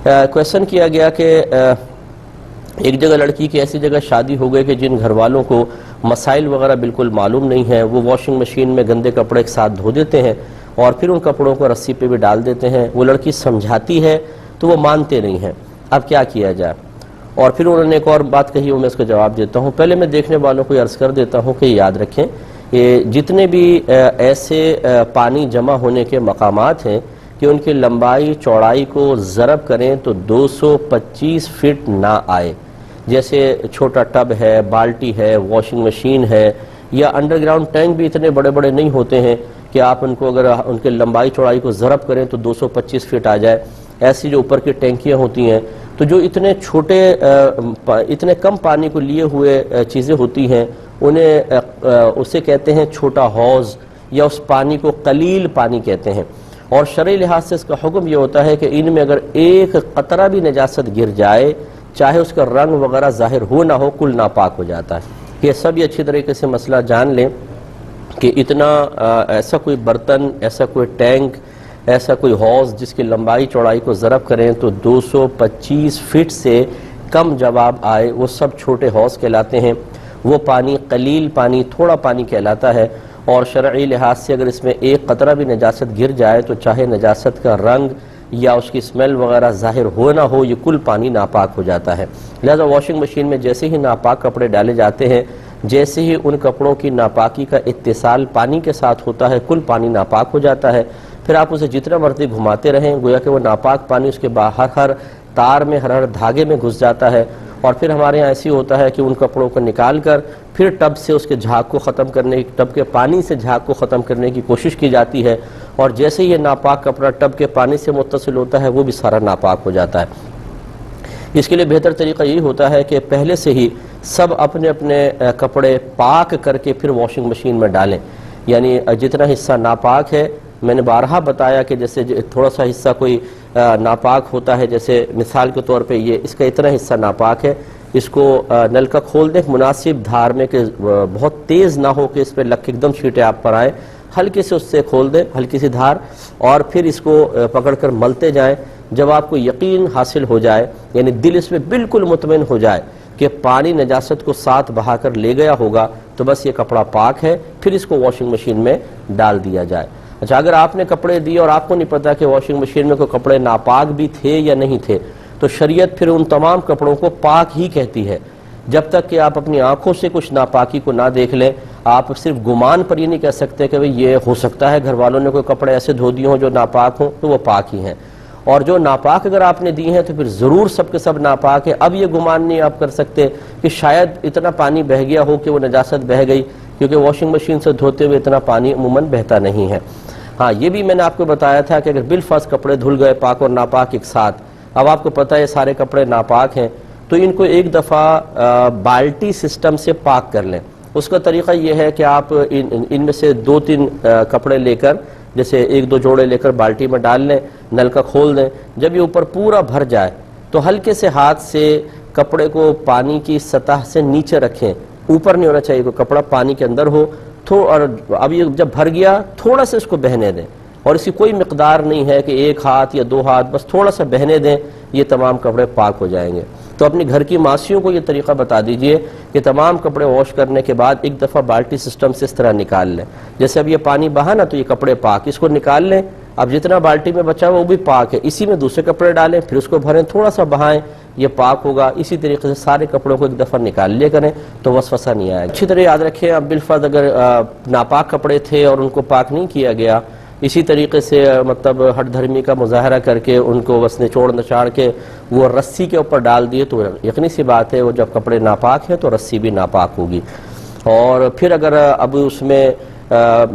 Question کیا گیا کہ ایک جگہ لڑکی کی ایسی جگہ شادی ہو گئی کہ جن گھر والوں کو مسائل وغیرہ بالکل معلوم نہیں ہیں، وہ واشنگ مشین میں گندے کپڑے ایک ساتھ دھو دیتے ہیں اور پھر ان کپڑوں کو رسی پہ بھی ڈال دیتے ہیں۔ وہ لڑکی سمجھاتی ہے تو وہ مانتے نہیں ہیں، اب کیا کیا جائے؟ اور پھر انہوں نے ایک اور بات کہی، وہ میں اس کا جواب دیتا ہوں۔ پہلے میں دیکھنے والوں کو یہ عرض کر دیتا ہوں کہ یاد رکھیں کہ جتنے بھی ایسے پانی جمع ہونے کے مقامات ہیں کہ ان کی لمبائی چوڑائی کو ضرب کریں تو 225 فٹ نہ آئے، جیسے چھوٹا ٹب ہے، بالٹی ہے، واشنگ مشین ہے، یا انڈر گراؤنڈ ٹینک بھی اتنے بڑے بڑے نہیں ہوتے ہیں کہ آپ ان کو اگر ان کے لمبائی چوڑائی کو ضرب کریں تو 225 فٹ آ جائے۔ ایسی جو اوپر کی ٹینکیاں ہوتی ہیں تو جو اتنے چھوٹے اتنے کم پانی کو لیے ہوئے چیزیں ہوتی ہیں انہیں اسے کہتے ہیں چھوٹا حوض، یا اس پانی کو قلیل پانی کہتے ہیں۔ اور شرعی لحاظ سے اس کا حکم یہ ہوتا ہے کہ ان میں اگر ایک قطرہ بھی نجاست گر جائے، چاہے اس کا رنگ وغیرہ ظاہر ہو نہ ہو، کل ناپاک ہو جاتا ہے۔ یہ سب یہ اچھی طریقے سے مسئلہ جان لیں کہ اتنا ایسا کوئی برتن، ایسا کوئی ٹینک، ایسا کوئی حوض جس کی لمبائی چوڑائی کو ضرب کریں تو 225 فٹ سے کم جواب آئے، وہ سب چھوٹے حوض کہلاتے ہیں۔ وہ پانی قلیل پانی، تھوڑا پانی کہلاتا ہے، اور شرعی لحاظ سے اگر اس میں ایک قطرہ بھی نجاست گر جائے تو چاہے نجاست کا رنگ یا اس کی اسمیل وغیرہ ظاہر ہو نہ ہو، یہ کل پانی ناپاک ہو جاتا ہے۔ لہذا واشنگ مشین میں جیسے ہی ناپاک کپڑے ڈالے جاتے ہیں، جیسے ہی ان کپڑوں کی ناپاکی کا اتصال پانی کے ساتھ ہوتا ہے، کل پانی ناپاک ہو جاتا ہے۔ پھر آپ اسے جتنا مرتبہ گھماتے رہیں، گویا کہ وہ ناپاک پانی اس کے باہر ہر تار میں، ہر دھاگے میں گھس جاتا ہے۔ اور پھر ہمارے یہاں ایسی ہوتا ہے کہ ان کپڑوں کو نکال کر پھر ٹب سے اس کے جھاگ کو ختم کرنے، ٹب کے پانی سے جھاگ کو ختم کرنے کی کوشش کی جاتی ہے، اور جیسے یہ ناپاک کپڑا ٹب کے پانی سے متصل ہوتا ہے وہ بھی سارا ناپاک ہو جاتا ہے۔ اس کے لیے بہتر طریقہ یہی ہوتا ہے کہ پہلے سے ہی سب اپنے اپنے کپڑے پاک کر کے پھر واشنگ مشین میں ڈالیں، یعنی جتنا حصہ ناپاک ہے، میں نے بارہا بتایا کہ جیسے تھوڑا سا حصہ کوئی ناپاک ہوتا ہے، جیسے مثال کے طور پہ یہ اس کا اتنا حصہ ناپاک ہے، اس کو نل کا کھول دیں مناسب دھار میں کہ بہت تیز نہ ہو کہ اس پہ لگ کے ایک دم چھینٹے آپ پر آئیں، ہلکے سے اس سے کھول دیں، ہلکی سی دھار، اور پھر اس کو پکڑ کر ملتے جائیں۔ جب آپ کو یقین حاصل ہو جائے، یعنی دل اس میں بالکل مطمئن ہو جائے کہ پانی نجاست کو ساتھ بہا کر لے گیا ہوگا، تو بس یہ کپڑا پاک ہے، پھر اس کو واشنگ مشین میں ڈال دیا جائے۔ اچھا، اگر آپ نے کپڑے دیے اور آپ کو نہیں پتا کہ واشنگ مشین میں کوئی کپڑے ناپاک بھی تھے یا نہیں تھے، تو شریعت پھر ان تمام کپڑوں کو پاک ہی کہتی ہے، جب تک کہ آپ اپنی آنکھوں سے کچھ ناپاکی کو نہ دیکھ لیں۔ آپ صرف گمان پر یہ نہیں کہہ سکتے کہ یہ ہو سکتا ہے گھر والوں نے کوئی کپڑے ایسے دھو دیے ہوں جو ناپاک ہوں، تو وہ پاک ہی ہیں، اور جو ناپاک اگر آپ نے دی ہیں تو پھر ضرور سب کے سب ناپاک ہے۔ اب یہ گمان نہیں آپ کر سکتے کہ شاید اتنا پانی بہہ گیا ہو کہ وہ نجاست بہہ گئی، کیونکہ واشنگ مشین سے دھوتے ہوئے اتنا پانی عموماً بہتا نہیں ہے۔ ہاں، یہ بھی میں نے آپ کو بتایا تھا کہ اگر بالفرض کپڑے دھل گئے پاک اور ناپاک ایک ساتھ، اب آپ کو پتہ ہے یہ سارے کپڑے ناپاک ہیں، تو ان کو ایک دفعہ بالٹی سسٹم سے پاک کر لیں۔ اس کا طریقہ یہ ہے کہ آپ ان میں سے 2-3 کپڑے لے کر، جیسے 1-2 جوڑے لے کر بالٹی میں ڈال لیں، نل کا کھول دیں۔ جب یہ اوپر پورا بھر جائے تو ہلکے سے ہاتھ سے کپڑے کو پانی کی سطح سے نیچے رکھیں، اوپر نہیں ہونا چاہیے، کوئی کپڑا پانی کے اندر ہو، اور اب یہ جب بھر گیا تھوڑا سا اس کو بہنے دیں، اور اس کی کوئی مقدار نہیں ہے کہ 1 ہاتھ یا 2 ہاتھ، بس تھوڑا سا بہنے دیں، یہ تمام کپڑے پاک ہو جائیں گے۔ تو اپنی گھر کی ماسیوں کو یہ طریقہ بتا دیجئے کہ تمام کپڑے واش کرنے کے بعد ایک دفعہ بالٹی سسٹم سے اس طرح نکال لیں، جیسے اب یہ پانی بہا نا تو یہ کپڑے پاک، اس کو نکال لیں، اب جتنا بالٹی میں بچا وہ بھی پاک ہے، اسی میں دوسرے کپڑے ڈالیں، پھر اس کو بھریں، تھوڑا سا بہائیں، یہ پاک ہوگا۔ اسی طریقے سے سارے کپڑوں کو ایک دفعہ نکال لیا کریں تو وسوسہ نہیں آئے گا۔ اچھی طرح یاد رکھیں، اب بالفرض اگر ناپاک کپڑے تھے اور ان کو پاک نہیں کیا گیا، اسی طریقے سے مطلب ہٹ دھرمی کا مظاہرہ کر کے ان کو بس نچوڑ نچاڑ کے وہ رسی کے اوپر ڈال دیے، تو یقینی سی بات ہے وہ جب کپڑے ناپاک ہیں تو رسی بھی ناپاک ہوگی۔ اور پھر اگر اب اس میں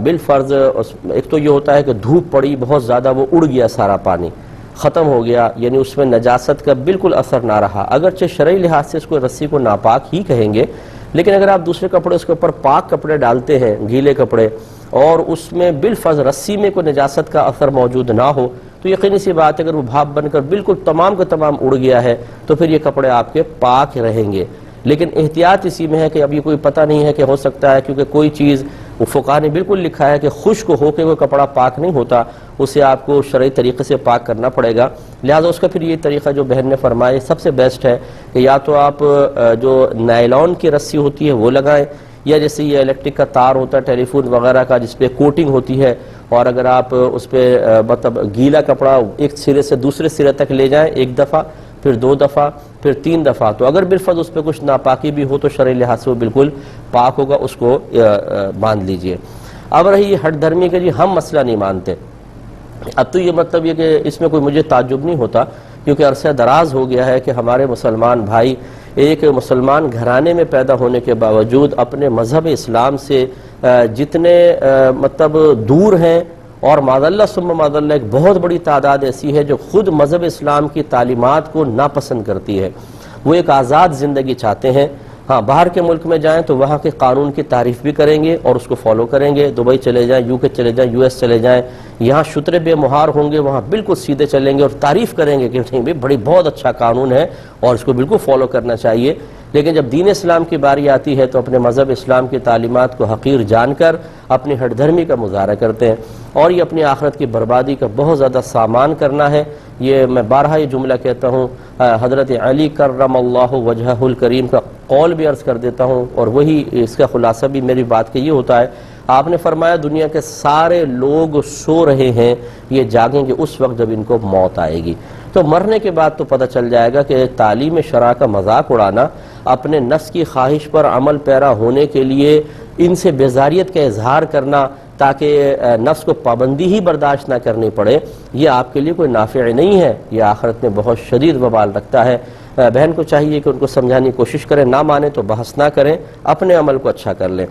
بالفرض ایک تو یہ ہوتا ہے کہ دھوپ پڑی بہت زیادہ، وہ اڑ گیا سارا پانی، ختم ہو گیا، یعنی اس میں نجاست کا بالکل اثر نہ رہا، اگرچہ شرعی لحاظ سے اس کو رسی کو ناپاک ہی کہیں گے، لیکن اگر آپ دوسرے کپڑے اس کے اوپر پاک کپڑے ڈالتے ہیں، گیلے کپڑے، اور اس میں بالفرض رسی میں کوئی نجاست کا اثر موجود نہ ہو، تو یقینی سی بات ہے اگر وہ بھاپ بن کر بالکل تمام کا تمام اڑ گیا ہے تو پھر یہ کپڑے آپ کے پاک رہیں گے۔ لیکن احتیاط اسی میں ہے کہ اب یہ کوئی پتہ نہیں ہے کہ ہو سکتا ہے کیونکہ کوئی چیز وہ فقہ نے بالکل لکھا ہے کہ خشک ہو کے کوئی کپڑا پاک نہیں ہوتا، اسے آپ کو شرعی طریقے سے پاک کرنا پڑے گا۔ لہٰذا اس کا پھر یہ طریقہ جو بہن نے فرمایا سب سے بیسٹ ہے کہ یا تو آپ جو نائلون کی رسی ہوتی ہے وہ لگائیں، یا جیسے یہ الیکٹرک کا تار ہوتا ہے ٹیلی فون وغیرہ کا جس پہ کوٹنگ ہوتی ہے، اور اگر آپ اس پہ مطلب گیلا کپڑا ایک سرے سے دوسرے سرے تک لے جائیں، ایک دفعہ پھر 2 دفعہ پھر 3 دفعہ، تو اگر بالفرض اس پہ کچھ ناپاکی بھی ہو تو شرعی لحاظ سے وہ بالکل پاک ہوگا، اس کو باندھ لیجئے۔ اب رہی یہ ہٹ دھرمی کے جی ہم مسئلہ نہیں مانتے، اب تو یہ مطلب یہ کہ اس میں کوئی مجھے تعجب نہیں ہوتا، کیونکہ عرصہ دراز ہو گیا ہے کہ ہمارے مسلمان بھائی ایک مسلمان گھرانے میں پیدا ہونے کے باوجود اپنے مذہب اسلام سے جتنے مطلب دور ہیں، اور معذاللہ ثم معذاللہ ایک بہت بڑی تعداد ایسی ہے جو خود مذہب اسلام کی تعلیمات کو ناپسند کرتی ہے، وہ ایک آزاد زندگی چاہتے ہیں۔ ہاں باہر کے ملک میں جائیں تو وہاں کے قانون کی تعریف بھی کریں گے اور اس کو فالو کریں گے، دبئی چلے جائیں، یو کے چلے جائیں، US چلے جائیں، یہاں شترے بے مہار ہوں گے، وہاں بالکل سیدھے چلیں گے اور تعریف کریں گے کہ نہیں بھئی بہت اچھا قانون ہے اور اس کو بالکل فالو کرنا چاہیے۔ لیکن جب دین اسلام کی باری آتی ہے تو اپنے مذہب اسلام کی تعلیمات کو حقیر جان کر اپنی ہٹ دھرمی کا مظاہرہ کرتے ہیں، اور یہ اپنی آخرت کی بربادی کا بہت زیادہ سامان کرنا ہے۔ یہ میں بارہا یہ جملہ کہتا ہوں، حضرت علی کرم اللہ وجہہ الکریم کا قول بھی عرض کر دیتا ہوں، اور وہی اس کا خلاصہ بھی میری بات کا یہ ہوتا ہے۔ آپ نے فرمایا دنیا کے سارے لوگ سو رہے ہیں، یہ جاگیں گے اس وقت جب ان کو موت آئے گی۔ تو مرنے کے بعد تو پتہ چل جائے گا کہ تعلیم شرع کا مذاق اڑانا، اپنے نفس کی خواہش پر عمل پیرا ہونے کے لیے ان سے بیزاریت کا اظہار کرنا تاکہ نفس کو پابندی ہی برداشت نہ کرنی پڑے، یہ آپ کے لیے کوئی نافع نہیں ہے، یہ آخرت میں بہت شدید وبال رکھتا ہے۔ بہن کو چاہیے کہ ان کو سمجھانے کی کوشش کریں، نہ مانے تو بحث نہ کریں، اپنے عمل کو اچھا کر لیں۔